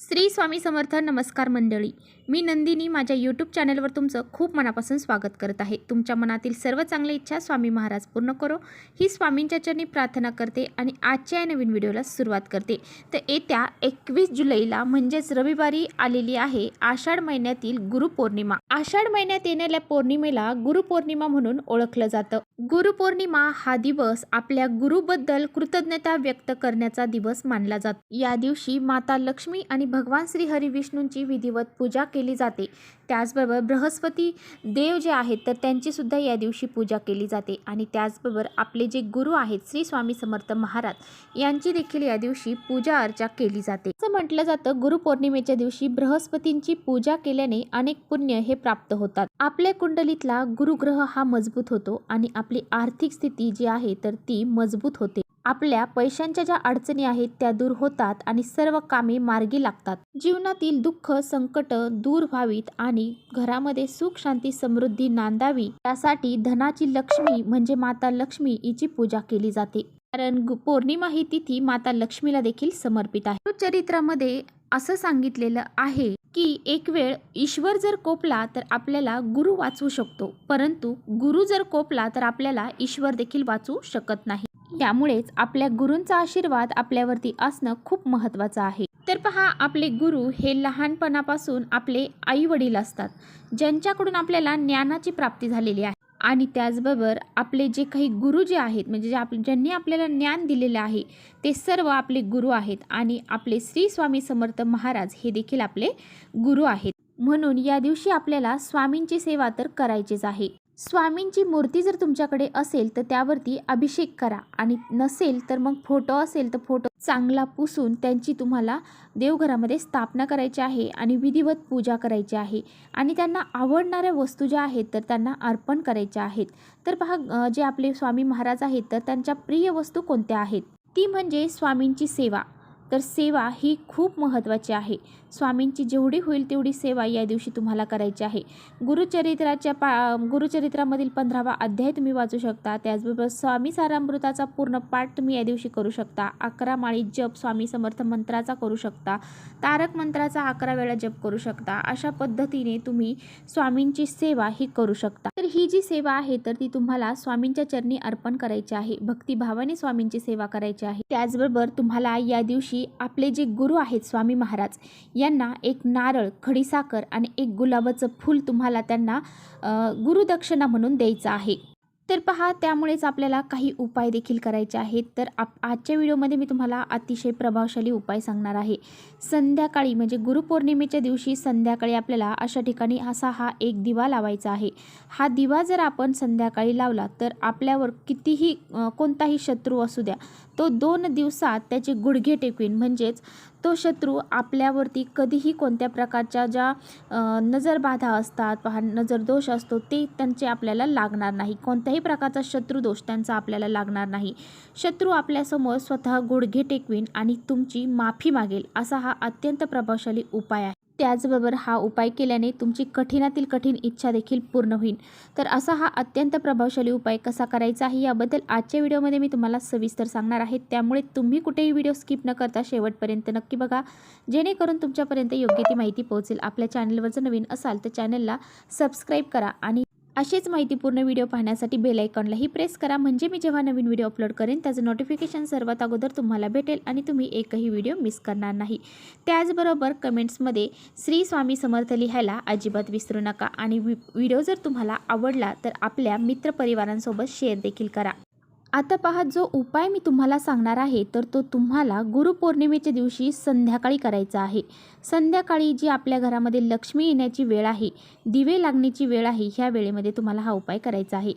श्री स्वामी समर्थ. नमस्कार मंडळी, मी नंदिनी माझ्या यूट्यूब चॅनलवर तुमचं खूप मनापासून स्वागत करत आहे. तुमच्या मनातील सर्व चांगल्या इच्छा स्वामी महाराज पूर्ण करो ही स्वामींच्या चरणी प्रार्थना करते आणि आजच्या नवीन व्हिडिओला सुरुवात करते. तर येत्या 21 जुलैला म्हणजेच रविवारी आलेली आहे आषाढ महिन्यातील गुरुपौर्णिमा. आषाढ महिन्यात येणाऱ्या पौर्णिमेला गुरुपौर्णिमा म्हणून ओळखलं जातं. गुरुपौर्णिमा हा दिवस आपल्या गुरुबद्दल कृतज्ञता व्यक्त करण्याचा दिवस मानला जातो. या दिवशी माता लक्ष्मी आणि भगवान श्री हरी विष्णूंची विधिवत पूजा केली जाते. त्याचबरोबर बृहस्पती देव जे आहेत तर त्यांची सुद्धा या दिवशी पूजा केली जाते आणि त्याचबरोबर आपले जे गुरु आहेत श्री स्वामी समर्थ महाराज यांची देखील या दिवशी पूजा अर्चा केली जाते. असं म्हटलं जातं गुरुपौर्णिमेच्या दिवशी बृहस्पतींची पूजा केल्याने अनेक पुण्य हे प्राप्त होतात. आपल्या कुंडलीतला गुरुग्रह हा मजबूत होतो आणि आपली आर्थिक स्थिती जी आहे तर ती मजबूत होते. आपल्या पैशांच्या ज्या अडचणी आहेत त्या दूर होतात आणि सर्व कामे मार्गी लागतात. जीवनातील दुःख संकट दूर व्हावीत आणि घरामध्ये सुख शांती समृद्धी नांदावी यासाठी धनाची लक्ष्मी म्हणजे माता लक्ष्मी हिची पूजा केली जाते. कारण पौर्णिमा ही तिथी माता लक्ष्मीला देखील समर्पित आहे. चरित्रामध्ये असं सांगितलेलं आहे की एक वेळ ईश्वर जर कोपला तर आपल्याला गुरु वाचवू शकतो, परंतु गुरु जर कोपला तर आपल्याला ईश्वर देखील वाचवू शकत नाही. यामुळेच आपल्या गुरूंचा आशीर्वाद आपल्यावरती असणं खूप महत्त्वाचं आहे. तर पहा, आपले गुरु हे लहानपणापासून आपले आई वडील असतात ज्यांच्याकडून आपल्याला ज्ञानाची प्राप्ती झालेली आहे. आणि त्याचबरोबर आपले जे काही गुरु जे आहेत म्हणजे ज्यांनी आपल्याला ज्ञान दिलेले आहे ते सर्व आपले गुरु आहेत आणि आपले श्री स्वामी समर्थ महाराज हे देखील आपले गुरु आहेत. म्हणून या दिवशी आपल्याला स्वामींची सेवा तर करायचीच आहे. स्वामींची मूर्ती जर तुमच्याकडे असेल तर त्यावरती अभिषेक करा आणि नसेल तर मग फोटो असेल तर फोटो चांगला पुसून त्यांची तुम्हाला देवघरामध्ये स्थापना करायची आहे आणि विधिवत पूजा करायची आहे आणि त्यांना आवडणाऱ्या वस्तू ज्या आहेत तर त्यांना अर्पण करायच्या आहेत. तर पहा, जे आपले स्वामी महाराज आहेत तर त्यांच्या प्रिय वस्तू कोणत्या आहेत ती म्हणजे स्वामींची सेवा. तर सेवा ही खूप महत्त्वाची आहे. स्वामींची जेवढी होईल तेवढी सेवा या दिवशी तुम्हाला करायची आहे. गुरुचरित्रामधील 15वा अध्याय तुम्ही वाचू शकता. त्याचबरोबर स्वामी सारामृताचा पूर्ण पाठ तुम्ही या दिवशी करू शकता. 11 माळी जप स्वामी समर्थ मंत्राचा करू शकता. तारक मंत्राचा 11 वेळा जप करू शकता. अशा पद्धतीने तुम्ही स्वामींची सेवा ही करू शकता. तर ही जी सेवा आहे तर ती तुम्हाला स्वामींच्या चरणी अर्पण करायची आहे. भक्तिभावाने स्वामींची सेवा करायची आहे. त्याचबरोबर तुम्हाला या दिवशी आपले जे गुरु आहेत स्वामी महाराज यांना एक नारळ, खडीसाखर आणि एक गुलाबाचं फूल तुम्हाला त्यांना गुरुदक्षिणा म्हणून द्यायचं आहे. तर पहा, त्यामुळेच आपल्याला काही उपाय देखील करायचे आहेत. तर आजच्या व्हिडिओमध्ये मी तुम्हाला अतिशय प्रभावशाली उपाय सांगणार आहे. संध्याकाळी म्हणजे गुरुपौर्णिमेच्या दिवशी संध्याकाळी आपल्याला अशा ठिकाणी हा एक दिवा लावायचा आहे. हा दिवा जर आपण संध्याकाळी लावला तर आपल्यावर कितीही कोणताही शत्रू असू द्या तो 2 दिवसात त्याचे गुडघे टेकवीन. म्हणजेच तो शत्रू आपल्यावरती कधीही कोणत्या प्रकारच्या ज्या नजरबाधा असतात, पहा नजर दोष असतो ते त्यांचे आपल्याला लागणार नाही. कोणत्याही प्रकारचा शत्रुदोष त्यांचा आपल्याला लागणार नाही. शत्रू आपल्यासमोर स्वतः गुडघे टेकवीन आणि तुमची माफी मागेल असा हा अत्यंत प्रभावशाली उपाय आहे. त्याचबरोबर हा उपाय केल्याने तुमची कठीणातील कठीण इच्छा देखील पूर्ण होईल. तर असा हा अत्यंत प्रभावशाली उपाय कसा करायचा आहे याबद्दल आजच्या व्हिडिओमध्ये मी तुम्हाला सविस्तर सांगणार आहे. त्यामुळे तुम्ही कुठेही व्हिडिओ स्किप न करता शेवटपर्यंत नक्की बघा, जेणेकरून तुमच्यापर्यंत योग्य ती माहिती पोहोचेल. आपल्या चॅनलवर जर नवीन असाल तर चॅनलला सबस्क्राईब करा आणि असेच माहितीपूर्ण व्हिडिओ पाहण्यासाठी बेल आयकॉनलाही प्रेस करा. म्हणजे मी जेव्हा नवीन व्हिडिओ अपलोड करेन त्याचं नोटिफिकेशन सर्वात अगोदर तुम्हाला भेटेल आणि तुम्ही एकही व्हिडिओ मिस करणार नाही. त्याचबरोबर कमेंट्समध्ये श्री स्वामी समर्थ लिहायला अजिबात विसरू नका आणि व्हिडिओ जर तुम्हाला आवडला तर आपल्या मित्रपरिवारांसोबत शेअर देखील करा. आता पहा, जो उपाय मी तुम्हाला सांगणार आहे तर तो तुम्हाला गुरुपौर्णिमेच्या दिवशी संध्याकाळी करायचा आहे. संध्याकाळी जी आपल्या घरामध्ये लक्ष्मी येण्याची वेळ आहे, दिवे लागण्याची वेळ आहे, ह्या वेळेमध्ये तुम्हाला हा उपाय करायचा आहे.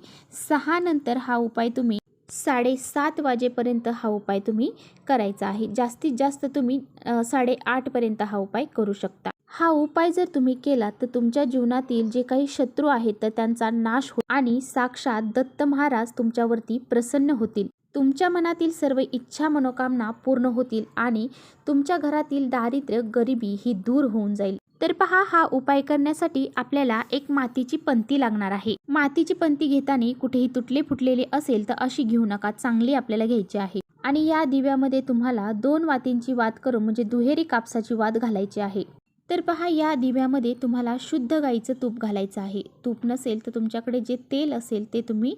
6 नंतर हा उपाय तुम्ही 7:30 वाजेपर्यंत हा उपाय तुम्ही करायचा आहे. जास्तीत जास्त तुम्ही 8:30 पर्यंत हा उपाय करू शकता. हा उपाय जर तुम्ही केला तर तुमच्या जीवनातील जे काही शत्रू आहेत तर त्यांचा नाश होईल आणि साक्षात दत्त महाराज तुमच्यावरती प्रसन्न होतील. तुमच्या मनातील सर्व इच्छा मनोकामना पूर्ण होतील आणि तुमच्या घरातील दारिद्र्य गरिबी ही दूर होऊन जाईल. तर पहा, हा उपाय करण्यासाठी आपल्याला एक मातीची पंती लागणार आहे. मातीची पंती घेताना कुठेही तुटले फुटलेले असेल तर अशी घेऊ नका, चांगली आपल्याला घ्यायची आहे. आणि या दिव्यामध्ये तुम्हाला 2 वातींची वात करून म्हणजे दुहेरी कापसाची वात घालायची आहे। तर पहा, या दिव्यामध्ये तुम्हाला शुद्ध गाईचं तूप घालायचं आहे। तूप नसेल तर तुमच्याकडे जे तेल असेल ते तुम्ही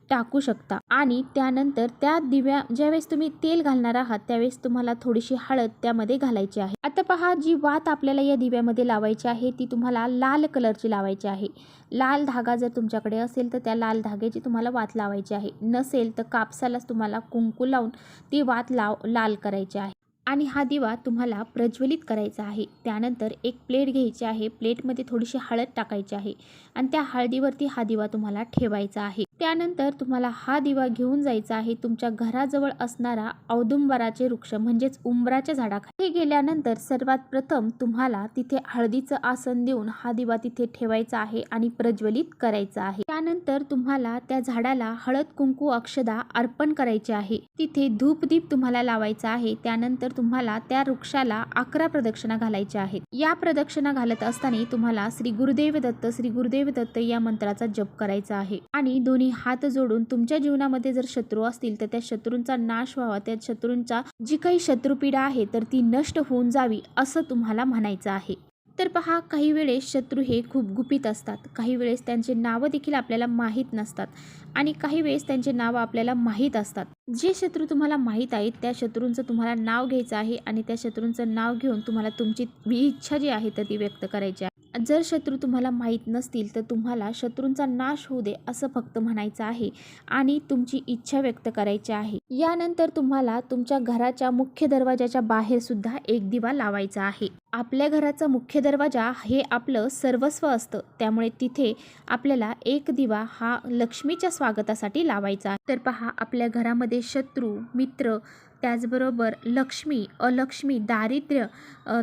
टाकू शकता। आणि त्यानंतर त्या दिव्या ज्यावेळेस तुम्ही तेल घालणार आहात त्यावेळेस तुम्हाला थोडीशी हळद त्यामध्ये घालायची आहे। आता पहा, जी वात आपल्याला या दिव्यामध्ये लावायची आहे ती तुम्हाला लाल कलरची लावायची आहे। लाल धागा जर तुमच्याकडे असेल तर त्या लाल धाग्याची तुम्हाला वात लावायची आहे, नसेल तर कापसालाच तुम्हाला कुंकू लावून ती वात लाल करायची आहे। आणि हा दिवा तुम्हाला प्रज्वलित करायचा आहे। त्यानंतर एक प्लेट घ्यायची आहे, प्लेटमध्ये थोडीशी हळद टाकायची आहे आणि त्या हळदीवरती हा दिवा तुम्हाला ठेवायचा आहे। त्यानंतर तुम्हाला हा दिवा घेऊन जायचा आहे तुमच्या घराजवळ असणारा औदुंबराचे वृक्ष म्हणजेच उंबराच्या झाडाखाली गेल्यानंतर सर्वात प्रथम तुम्हाला तिथे हळदीचं आसन देऊन हा दिवा तिथे ठेवायचा आहे आणि प्रज्वलित करायचा आहे। त्यानंतर तुम्हाला त्या झाडाला हळद कुंकू अक्षदा अर्पण करायचे आहे। तिथे धूपदीप तुम्हाला लावायचा आहे। त्यानंतर तुम्हाला त्या वृक्षाला 11 प्रदक्षिणा घालायच्या आहेत। या प्रदक्षिणा घालत असताना तुम्हाला श्री गुरुदेव दत्त श्री गुरुदेव दत्त या मंत्राचा जप करायचा आहे। आणि दोन्ही हात जोडून तुमच्या जीवनामध्ये जर शत्रू असतील तर त्या शत्रूंचा नाश व्हावा, त्या शत्रूंचा जी काही शत्रुपीडा आहे तर ती नष्ट होऊन जावी असं तुम्हाला म्हणायचं आहे। तर पहा, काही वेळेस शत्रू हे खूप गुपित असतात, काही वेळेस त्यांचे नावं देखील आपल्याला माहीत नसतात आणि काही वेळेस त्यांचे नाव आपल्याला माहीत असतात। जे शत्रू तुम्हाला माहीत आहेत त्या शत्रूंचं तुम्हाला नाव घ्यायचं आहे आणि त्या शत्रूंचं नाव घेऊन तुम्हाला तुमची इच्छा जी आहे तर ती व्यक्त करायची आहे। जर शत्रू तुम्हाला माहीत नसतील तर तुम्हाला शत्रूंचा नाश होऊ दे असं फक्त म्हणायचं आहे आणि तुमची इच्छा व्यक्त करायची आहे। यानंतर तुम्हाला तुमच्या घराच्या मुख्य दरवाजाच्या बाहेर सुद्धा एक दिवा लावायचा आहे। आपल्या घराचा मुख्य दरवाजा हे आपलं सर्वस्व असतं, त्यामुळे तिथे आपल्याला एक दिवा हा लक्ष्मीच्या स्वागतासाठी लावायचा आहे। तर पहा, आपल्या घरामध्ये शत्रू, मित्र, त्याचबरोबर लक्ष्मी, अलक्ष्मी, दारिद्र्य,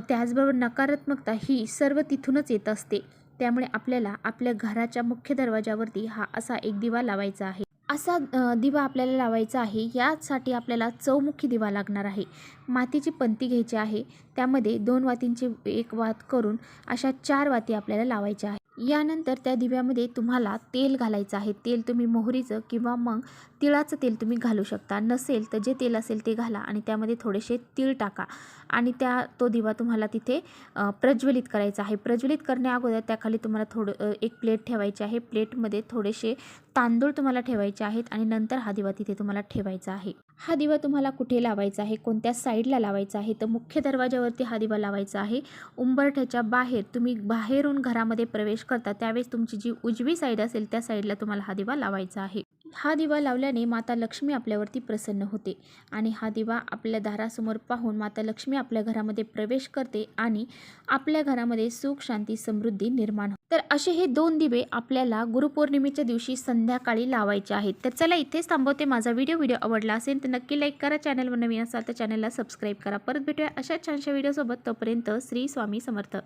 त्याचबरोबर नकारात्मकता ही सर्व तिथूनच येत असते। त्यामुळे आपल्याला आपल्या घराच्या मुख्य दरवाजावरती हा असा एक दिवा लावायचा आहे। असा दिवा आपल्याला लावायचा आहे। यासाठी आपल्याला चौमुखी दिवा लागणार आहे। मातीची पंती घ्यायची आहे, त्यामध्ये 2 वातींची एक वात करून अशा 4 वाती आपल्याला लावायच्या आहे। यानंतर त्या दिव्यामध्ये तुम्हाला तेल घालायचं आहे। तेल तुम्ही मोहरीचं किंवा मग तिळाचं तेल तुम्ही घालू शकता, नसेल तर जे तेल असेल ते घाला आणि त्यामध्ये थोडेसे तीळ टाका आणि तो दिवा तुम्हाला तिथे प्रज्वलित करायचा आहे। प्रज्वलित करण्या अगोदर त्याखाली तुम्हाला एक प्लेट ठेवायची आहे। प्लेटमध्ये थोडेसे तांदूळ तुम्हाला ठेवायचे आहेत आणि नंतर हा दिवा तिथे तुम्हाला ठेवायचा आहे। हा दिवा तुम्हाला कुठे लावायचा आहे, कोणत्या साईडला लावायचा आहे, तर मुख्य दरवाजावरती हा दिवा लावायचा आहे। उंबरठ्याच्या बाहेर तुम्ही बाहेरून घरामध्ये प्रवेश करता त्यावेळेस तुमची जी उजवी साईड असेल त्या साईडला तुम्हाला हा दिवा लावायचा आहे। हा दिवा लावल्याने माता लक्ष्मी आपल्यावरती प्रसन्न होते आणि हा दिवा आपल्या दारासमोर पाहून माता लक्ष्मी आपल्या घरामध्ये प्रवेश करते आणि आपल्या घरामध्ये सुख, शांती, समृद्धी निर्माण होते। तर असे हे 2 दिवे आपल्याला गुरुपौर्णिमेच्या दिवशी संध्याकाळी लावायचे आहेत। तर चला, इथेच थांबवते। माझा व्हिडिओ आवडला असेल तर नक्की लाईक करा, चॅनलवर नवीन असाल तर चॅनलला सबस्क्राईब करा। परत भेटूया अशा छानशा व्हिडिओसोबत, तोपर्यंत श्री स्वामी समर्थ।